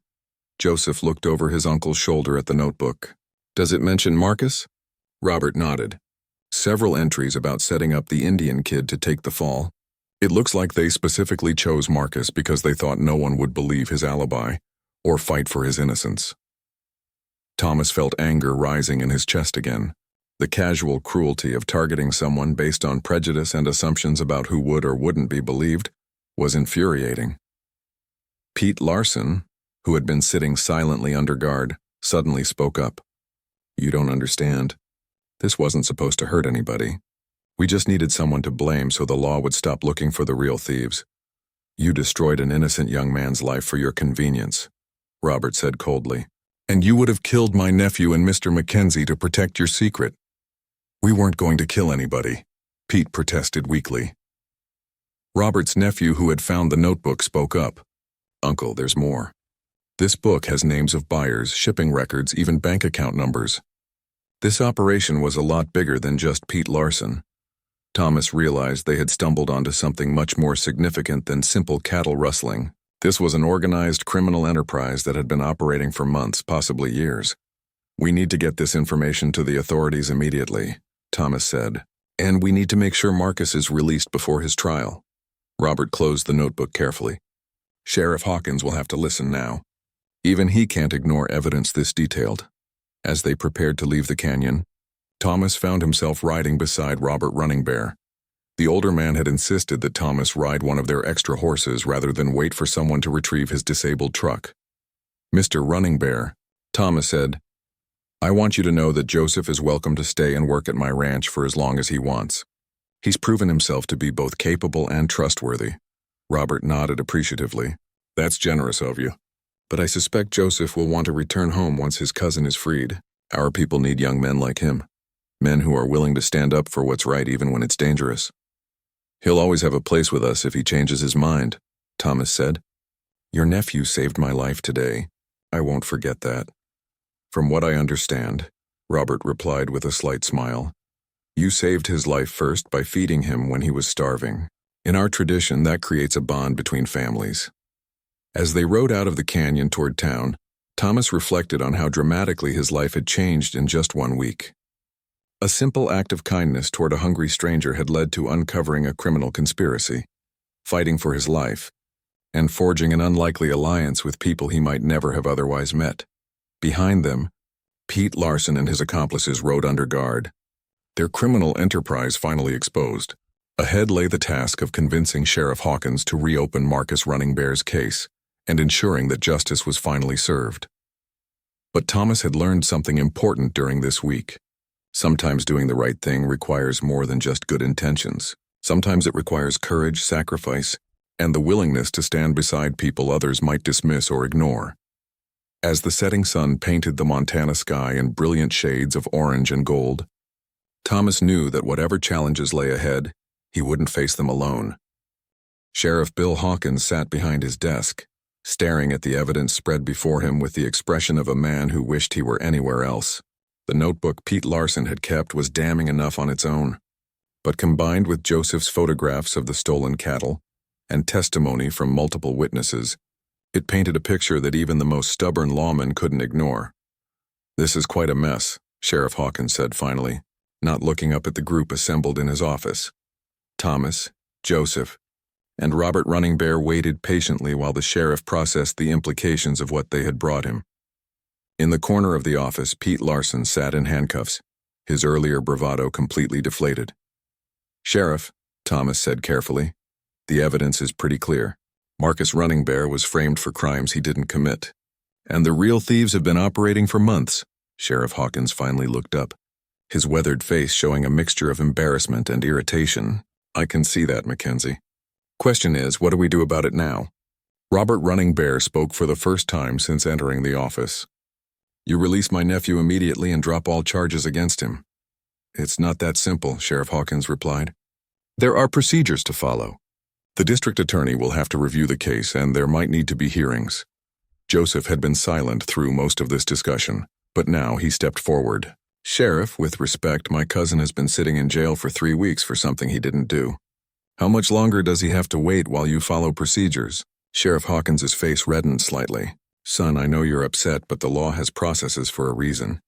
Joseph looked over his uncle's shoulder at the notebook. Does it mention Marcus? Robert nodded. Several entries about setting up the Indian kid to take the fall. It looks like they specifically chose Marcus because they thought no one would believe his alibi or fight for his innocence. Thomas felt anger rising in his chest again. The casual cruelty of targeting someone based on prejudice and assumptions about who would or wouldn't be believed was infuriating. Pete Larson, who had been sitting silently under guard, suddenly spoke up. You don't understand. This wasn't supposed to hurt anybody. We just needed someone to blame so the law would stop looking for the real thieves. You destroyed an innocent young man's life for your convenience, Robert said coldly. And you would have killed my nephew and Mr. Mackenzie to protect your secret. We weren't going to kill anybody, Pete protested weakly. Robert's nephew, who had found the notebook, spoke up. Uncle, there's more. This book has names of buyers, shipping records, even bank account numbers. This operation was a lot bigger than just Pete Larson. Thomas realized they had stumbled onto something much more significant than simple cattle rustling. This was an organized criminal enterprise that had been operating for months, possibly years. We need to get this information to the authorities immediately, Thomas said. And we need to make sure Marcus is released before his trial. Robert closed the notebook carefully. Sheriff Hawkins will have to listen now. Even he can't ignore evidence this detailed. As they prepared to leave the canyon, Thomas found himself riding beside Robert Running Bear. The older man had insisted that Thomas ride one of their extra horses rather than wait for someone to retrieve his disabled truck. Mr. Running Bear, Thomas said, I want you to know that Joseph is welcome to stay and work at my ranch for as long as he wants. He's proven himself to be both capable and trustworthy. Robert nodded appreciatively. That's generous of you. But I suspect Joseph will want to return home once his cousin is freed. Our people need young men like him. Men who are willing to stand up for what's right even when it's dangerous. He'll always have a place with us if he changes his mind, Thomas said. "Your nephew saved my life today. I won't forget that." "From what I understand," Robert replied with a slight smile, "you saved his life first by feeding him when he was starving. In our tradition, that creates a bond between families." As they rode out of the canyon toward town, Thomas reflected on how dramatically his life had changed in just 1 week. A simple act of kindness toward a hungry stranger had led to uncovering a criminal conspiracy, fighting for his life, and forging an unlikely alliance with people he might never have otherwise met. Behind them, Pete Larson and his accomplices rode under guard, their criminal enterprise finally exposed. Ahead lay the task of convincing Sheriff Hawkins to reopen Marcus Running Bear's case and ensuring that justice was finally served. But Thomas had learned something important during this week. Sometimes doing the right thing requires more than just good intentions. Sometimes it requires courage, sacrifice, and the willingness to stand beside people others might dismiss or ignore. As the setting sun painted the Montana sky in brilliant shades of orange and gold, Thomas knew that whatever challenges lay ahead, he wouldn't face them alone. Sheriff Bill Hawkins sat behind his desk, staring at the evidence spread before him with the expression of a man who wished he were anywhere else. The notebook Pete Larson had kept was damning enough on its own, but combined with Joseph's photographs of the stolen cattle and testimony from multiple witnesses, it painted a picture that even the most stubborn lawman couldn't ignore. "This is quite a mess," Sheriff Hawkins said finally, not looking up at the group assembled in his office. Thomas, Joseph, and Robert Running Bear waited patiently while the sheriff processed the implications of what they had brought him. In the corner of the office, Pete Larson sat in handcuffs, his earlier bravado completely deflated. "Sheriff," Thomas said carefully, "the evidence is pretty clear. Marcus Running Bear was framed for crimes he didn't commit, and the real thieves have been operating for months." Sheriff Hawkins finally looked up, his weathered face showing a mixture of embarrassment and irritation. "I can see that, Mackenzie. Question is, what do we do about it now?" Robert Running Bear spoke for the first time since entering the office. "You release my nephew immediately and drop all charges against him." "It's not that simple," Sheriff Hawkins replied. "There are procedures to follow. The district attorney will have to review the case, and there might need to be hearings." Joseph had been silent through most of this discussion, but now he stepped forward. "Sheriff, with respect, my cousin has been sitting in jail for 3 weeks for something he didn't do. How much longer does he have to wait while you follow procedures?" Sheriff Hawkins's face reddened slightly. "Son, I know you're upset, but the law has processes for a reason.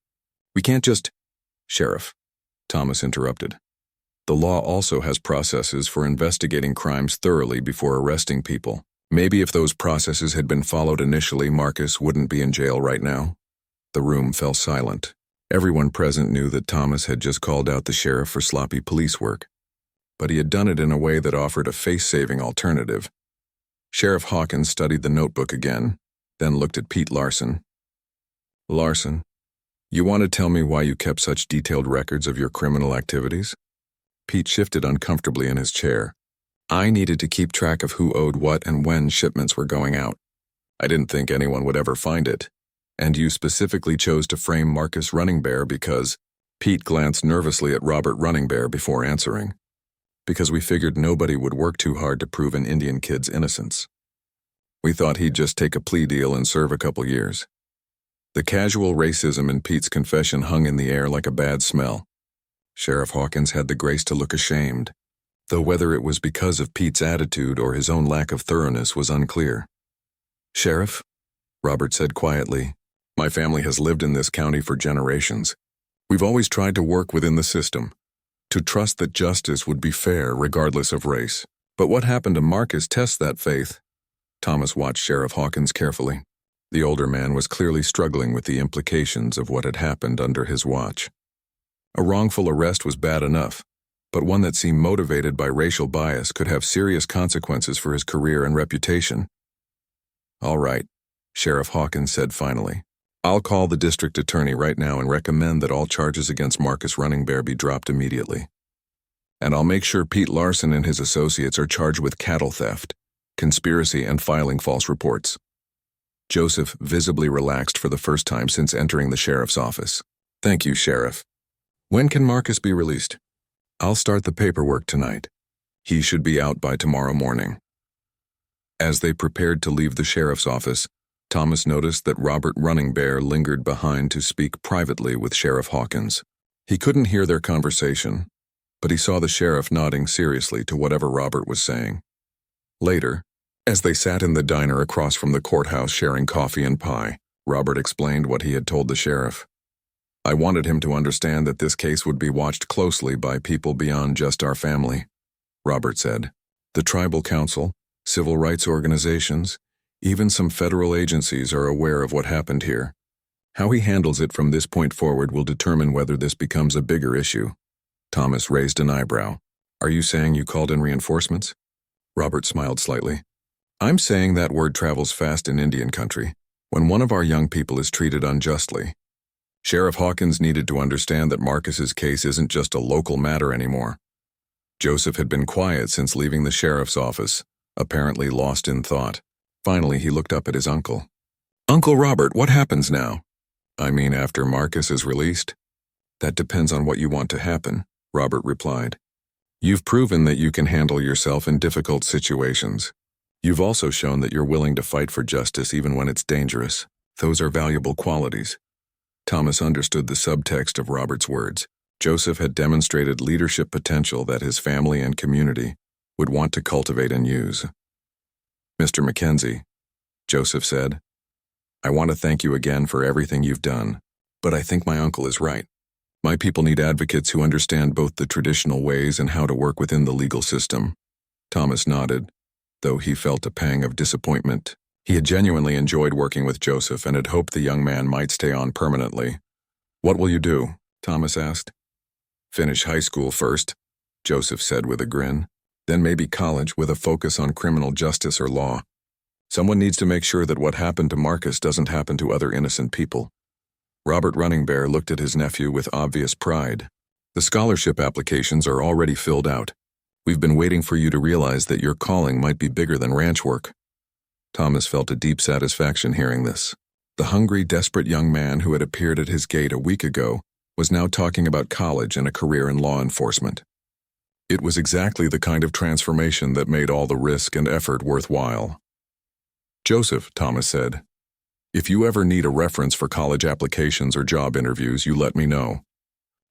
We can't just—" "Sheriff," Thomas interrupted. "The law also has processes for investigating crimes thoroughly before arresting people. Maybe if those processes had been followed initially, Marcus wouldn't be in jail right now." The room fell silent. Everyone present knew that Thomas had just called out the sheriff for sloppy police work, but he had done it in a way that offered a face-saving alternative. Sheriff Hawkins studied the notebook again, then looked at Pete Larson. "Larson, you want to tell me why you kept such detailed records of your criminal activities?" Pete shifted uncomfortably in his chair. "I needed to keep track of who owed what and when shipments were going out. I didn't think anyone would ever find it. And you specifically chose to frame Marcus Running Bear because—" Pete glanced nervously at Robert Running Bear before answering. "Because we figured nobody would work too hard to prove an Indian kid's innocence. We thought he'd just take a plea deal and serve a couple years." The casual racism in Pete's confession hung in the air like a bad smell. Sheriff Hawkins had the grace to look ashamed, though whether it was because of Pete's attitude or his own lack of thoroughness was unclear. "Sheriff," Robert said quietly, "my family has lived in this county for generations. We've always tried to work within the system, to trust that justice would be fair regardless of race. But what happened to Marcus tests that faith." Thomas watched Sheriff Hawkins carefully. The older man was clearly struggling with the implications of what had happened under his watch. A wrongful arrest was bad enough, but one that seemed motivated by racial bias could have serious consequences for his career and reputation. "All right," Sheriff Hawkins said finally. "I'll call the district attorney right now and recommend that all charges against Marcus Running Bear be dropped immediately. And I'll make sure Pete Larson and his associates are charged with cattle theft, conspiracy, and filing false reports." Joseph visibly relaxed for the first time since entering the sheriff's office. "Thank you, Sheriff. When can Marcus be released?" "I'll start the paperwork tonight. He should be out by tomorrow morning." As they prepared to leave the sheriff's office, Thomas noticed that Robert Running Bear lingered behind to speak privately with Sheriff Hawkins. He couldn't hear their conversation, but he saw the sheriff nodding seriously to whatever Robert was saying. Later, as they sat in the diner across from the courthouse sharing coffee and pie, Robert explained what he had told the sheriff. "I wanted him to understand that this case would be watched closely by people beyond just our family," Robert said. "The tribal council, civil rights organizations, even some federal agencies are aware of what happened here. How he handles it from this point forward will determine whether this becomes a bigger issue." Thomas raised an eyebrow. "Are you saying you called in reinforcements?" Robert smiled slightly. "I'm saying that word travels fast in Indian country. When one of our young people is treated unjustly, Sheriff Hawkins needed to understand that Marcus's case isn't just a local matter anymore." Joseph had been quiet since leaving the sheriff's office, apparently lost in thought. Finally, he looked up at his uncle. "Uncle Robert, what happens now?" "I mean, after Marcus is released?" "That depends on what you want to happen," Robert replied. "You've proven that you can handle yourself in difficult situations. You've also shown that you're willing to fight for justice even when it's dangerous. Those are valuable qualities." Thomas understood the subtext of Robert's words. Joseph had demonstrated leadership potential that his family and community would want to cultivate and use. "Mr. Mackenzie," Joseph said, "I want to thank you again for everything you've done, but I think my uncle is right. My people need advocates who understand both the traditional ways and how to work within the legal system." Thomas nodded, though he felt a pang of disappointment. He had genuinely enjoyed working with Joseph and had hoped the young man might stay on permanently. "What will you do?" Thomas asked. "Finish high school first," Joseph said with a grin. "Then maybe college with a focus on criminal justice or law. Someone needs to make sure that what happened to Marcus doesn't happen to other innocent people." Robert Running Bear looked at his nephew with obvious pride. "The scholarship applications are already filled out. We've been waiting for you to realize that your calling might be bigger than ranch work." Thomas felt a deep satisfaction hearing this. The hungry, desperate young man who had appeared at his gate a week ago was now talking about college and a career in law enforcement. It was exactly the kind of transformation that made all the risk and effort worthwhile. "Joseph," Thomas said, "if you ever need a reference for college applications or job interviews, you let me know.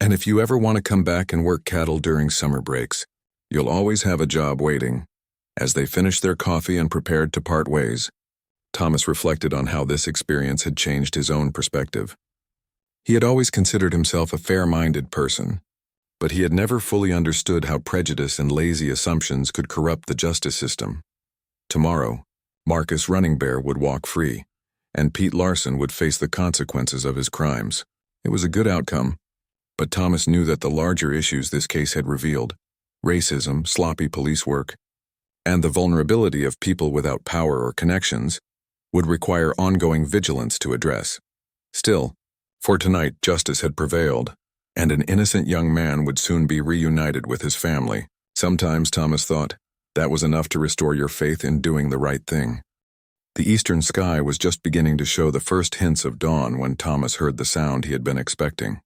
And if you ever want to come back and work cattle during summer breaks, you'll always have a job waiting." As they finished their coffee and prepared to part ways, Thomas reflected on how this experience had changed his own perspective. He had always considered himself a fair-minded person, but he had never fully understood how prejudice and lazy assumptions could corrupt the justice system. Tomorrow, Marcus Running Bear would walk free, and Pete Larson would face the consequences of his crimes. It was a good outcome, but Thomas knew that the larger issues this case had revealed, racism, sloppy police work, and the vulnerability of people without power or connections, would require ongoing vigilance to address. Still, for tonight, justice had prevailed, and an innocent young man would soon be reunited with his family. Sometimes, Thomas thought, that was enough to restore your faith in doing the right thing. The eastern sky was just beginning to show the first hints of dawn when Thomas heard the sound he had been expecting.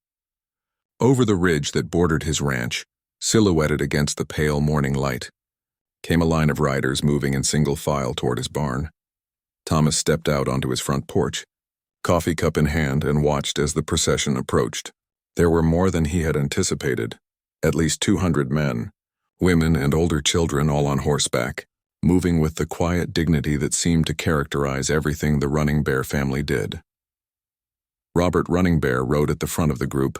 Over the ridge that bordered his ranch, silhouetted against the pale morning light, came a line of riders moving in single file toward his barn. Thomas stepped out onto his front porch, coffee cup in hand, and watched as the procession approached. There were more than he had anticipated, at least 200 men, women and older children all on horseback, moving with the quiet dignity that seemed to characterize everything the Running Bear family did. Robert Running Bear rode at the front of the group,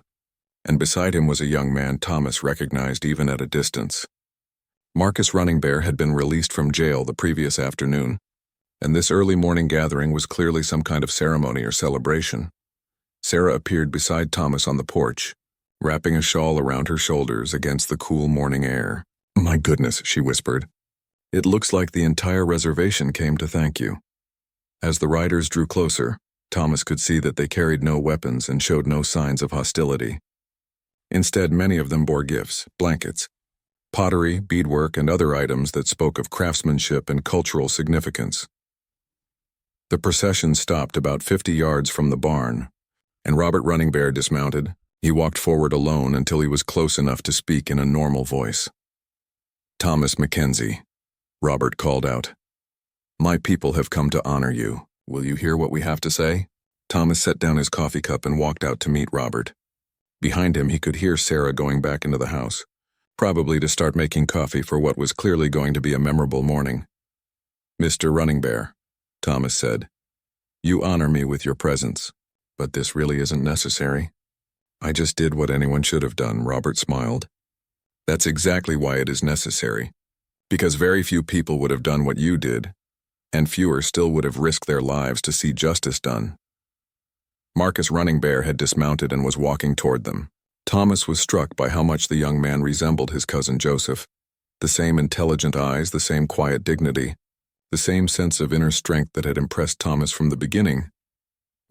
and beside him was a young man Thomas recognized even at a distance. Marcus Running Bear had been released from jail the previous afternoon, and this early morning gathering was clearly some kind of ceremony or celebration. Sarah appeared beside Thomas on the porch, wrapping a shawl around her shoulders against the cool morning air. "My goodness," she whispered. "It looks like the entire reservation came to thank you." As the riders drew closer, Thomas could see that they carried no weapons and showed no signs of hostility. Instead, many of them bore gifts, blankets, pottery, beadwork, and other items that spoke of craftsmanship and cultural significance. The procession stopped about 50 yards from the barn, and Robert Running Bear dismounted. He walked forward alone until he was close enough to speak in a normal voice. "Thomas Mackenzie," Robert called out. My people have come to honor you. Will you hear what we have to say? Thomas set down his coffee cup and walked out to meet Robert. Behind him, he could hear Sarah going back into the house, probably to start making coffee for what was clearly going to be a memorable morning. "Mr. Running Bear," Thomas said, "you honor me with your presence, but this really isn't necessary." "I just did what anyone should have done," Robert smiled. "That's exactly why it is necessary, because very few people would have done what you did, and fewer still would have risked their lives to see justice done." Marcus Running Bear had dismounted and was walking toward them. Thomas was struck by how much the young man resembled his cousin Joseph. The same intelligent eyes, the same quiet dignity, the same sense of inner strength that had impressed Thomas from the beginning.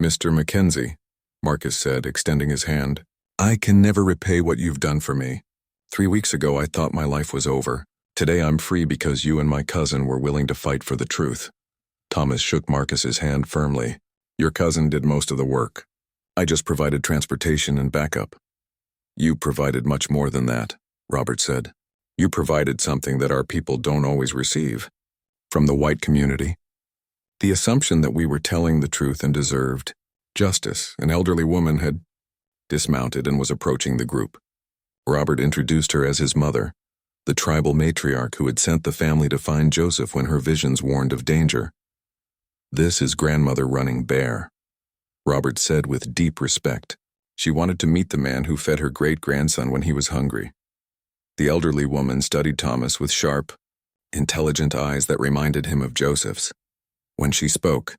"Mr. Mackenzie," Marcus said, extending his hand, "I can never repay what you've done for me. 3 weeks ago I thought my life was over. Today I'm free because you and my cousin were willing to fight for the truth." Thomas shook Marcus's hand firmly. "Your cousin did most of the work. I just provided transportation and backup." "You provided much more than that," Robert said. "You provided something that our people don't always receive. From the white community. The assumption that we were telling the truth and deserved justice." An elderly woman had dismounted and was approaching the group. Robert introduced her as his mother, the tribal matriarch who had sent the family to find Joseph when her visions warned of danger. "This is Grandmother Running Bear," Robert said with deep respect. She wanted to meet the man who fed her great-grandson when he was hungry. The elderly woman studied Thomas with sharp, intelligent eyes that reminded him of Joseph's. When she spoke,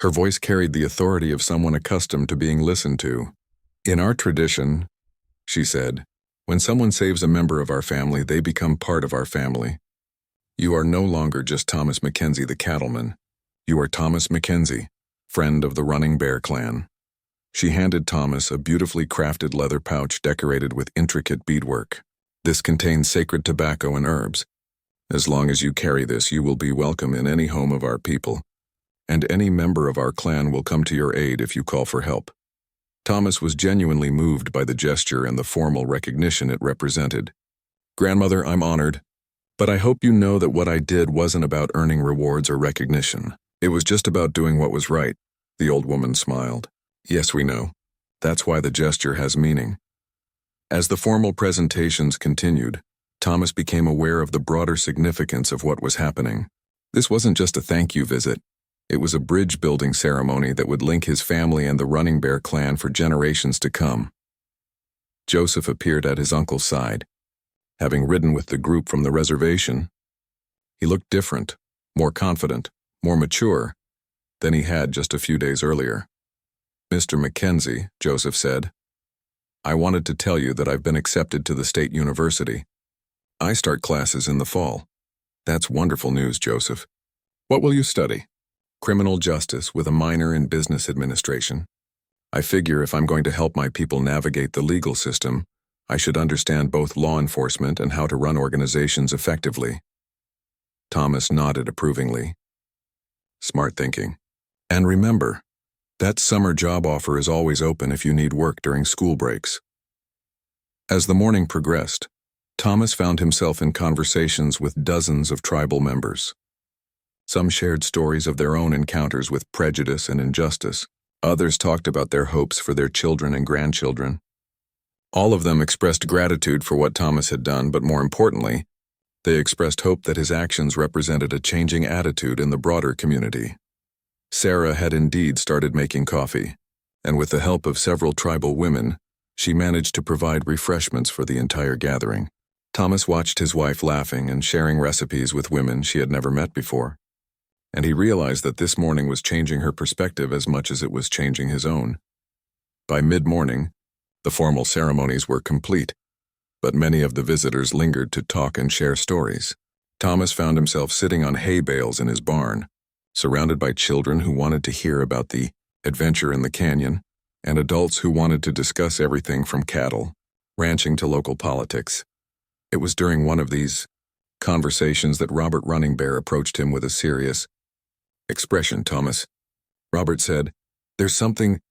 her voice carried the authority of someone accustomed to being listened to. "In our tradition," she said, "when someone saves a member of our family, they become part of our family. You are no longer just Thomas Mackenzie the cattleman. You are Thomas Mackenzie, friend of the Running Bear clan." She handed Thomas a beautifully crafted leather pouch decorated with intricate beadwork. "This contains sacred tobacco and herbs. As long as you carry this, you will be welcome in any home of our people, and any member of our clan will come to your aid if you call for help." Thomas was genuinely moved by the gesture and the formal recognition it represented. "Grandmother, I'm honored, but I hope you know that what I did wasn't about earning rewards or recognition. It was just about doing what was right." The old woman smiled. "Yes, we know. That's why the gesture has meaning." As the formal presentations continued, Thomas became aware of the broader significance of what was happening. This wasn't just a thank you visit. It was a bridge-building ceremony that would link his family and the Running Bear clan for generations to come. Joseph appeared at his uncle's side. Having ridden with the group from the reservation, he looked different, more confident, more mature than he had just a few days earlier. "Mr. Mackenzie," Joseph said, "I wanted to tell you that I've been accepted to the state university. I start classes in the fall." "That's wonderful news, Joseph. What will you study?" "Criminal justice with a minor in business administration. I figure if I'm going to help my people navigate the legal system, I should understand both law enforcement and how to run organizations effectively." Thomas nodded approvingly. "Smart thinking. And remember, that summer job offer is always open if you need work during school breaks." As the morning progressed, Thomas found himself in conversations with dozens of tribal members. Some shared stories of their own encounters with prejudice and injustice. Others talked about their hopes for their children and grandchildren. All of them expressed gratitude for what Thomas had done, but more importantly, they expressed hope that his actions represented a changing attitude in the broader community. Sarah had indeed started making coffee, and with the help of several tribal women, she managed to provide refreshments for the entire gathering. Thomas watched his wife laughing and sharing recipes with women she had never met before, and he realized that this morning was changing her perspective as much as it was changing his own. By mid-morning, the formal ceremonies were complete, but many of the visitors lingered to talk and share stories. Thomas found himself sitting on hay bales in his barn, surrounded by children who wanted to hear about the adventure in the canyon, and adults who wanted to discuss everything from cattle, ranching to local politics. It was during one of these conversations that Robert Running Bear approached him with a serious expression. "Thomas," Robert said, "there's something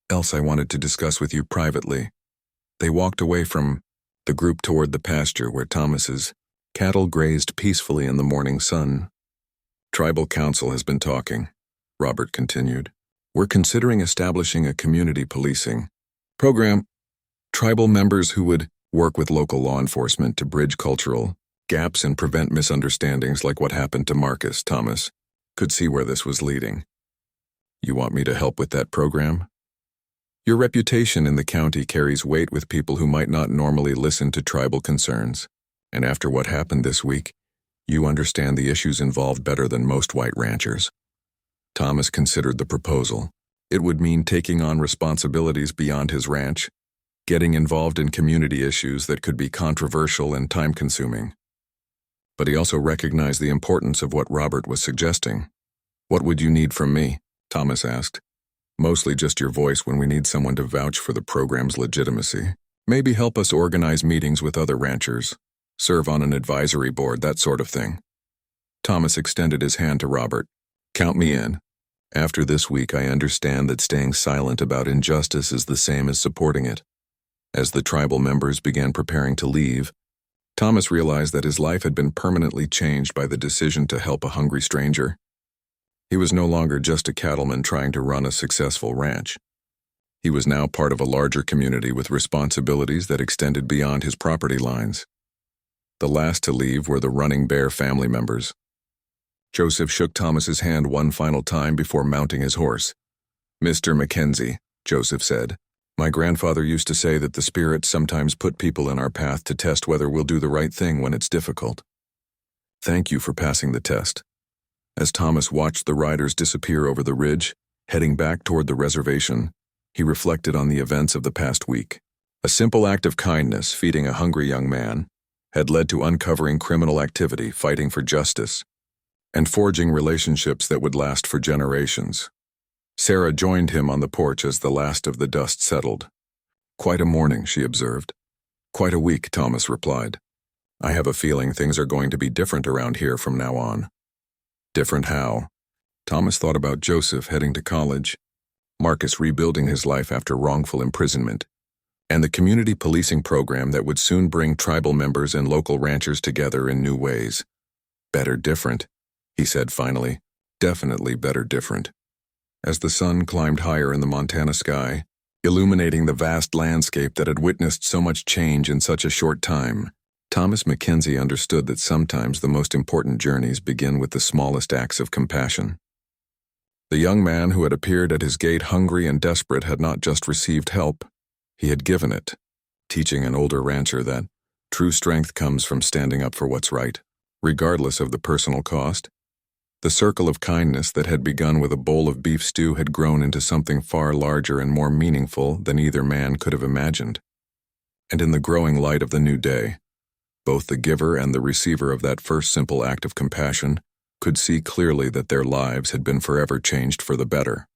else I wanted to discuss with you privately." They walked away from the group toward the pasture where Thomas's cattle grazed peacefully in the morning sun. Tribal Council has been talking, Robert continued. We're considering establishing a community policing program. Tribal members who would work with local law enforcement to bridge cultural gaps and prevent misunderstandings like what happened to Marcus. Thomas could see where this was leading. You want me to help with that program? Your reputation in the county carries weight with people who might not normally listen to tribal concerns. And after what happened this week, you understand the issues involved better than most white ranchers. Thomas considered the proposal. It would mean taking on responsibilities beyond his ranch, getting involved in community issues that could be controversial and time-consuming. But he also recognized the importance of what Robert was suggesting. What would you need from me? Thomas asked. Mostly just your voice when we need someone to vouch for the program's legitimacy. Maybe help us organize meetings with other ranchers, serve on an advisory board, that sort of thing. Thomas extended his hand to Robert. Count me in. After this week, I understand that staying silent about injustice is the same as supporting it. As the tribal members began preparing to leave, Thomas realized that his life had been permanently changed by the decision to help a hungry stranger. He was no longer just a cattleman trying to run a successful ranch. He was now part of a larger community with responsibilities that extended beyond his property lines. The last to leave were the Running Bear family members. Joseph shook Thomas's hand one final time before mounting his horse. Mr. Mackenzie, Joseph said, my grandfather used to say that the spirits sometimes put people in our path to test whether we'll do the right thing when it's difficult. Thank you for passing the test. As Thomas watched the riders disappear over the ridge, heading back toward the reservation, he reflected on the events of the past week. A simple act of kindness, feeding a hungry young man, had led to uncovering criminal activity, fighting for justice, and forging relationships that would last for generations. Sarah joined him on the porch as the last of the dust settled. Quite a morning, she observed. Quite a week, Thomas replied. I have a feeling things are going to be different around here from now on. Different how? Thomas thought about Joseph heading to college, Marcus rebuilding his life after wrongful imprisonment, and the community policing program that would soon bring tribal members and local ranchers together in new ways. Better different, he said finally. Definitely better different. As the sun climbed higher in the Montana sky, illuminating the vast landscape that had witnessed so much change in such a short time, Thomas Mackenzie understood that sometimes the most important journeys begin with the smallest acts of compassion. The young man who had appeared at his gate hungry and desperate had not just received help, he had given it, teaching an older rancher that true strength comes from standing up for what's right, regardless of the personal cost. The circle of kindness that had begun with a bowl of beef stew had grown into something far larger and more meaningful than either man could have imagined. And in the growing light of the new day, both the giver and the receiver of that first simple act of compassion could see clearly that their lives had been forever changed for the better.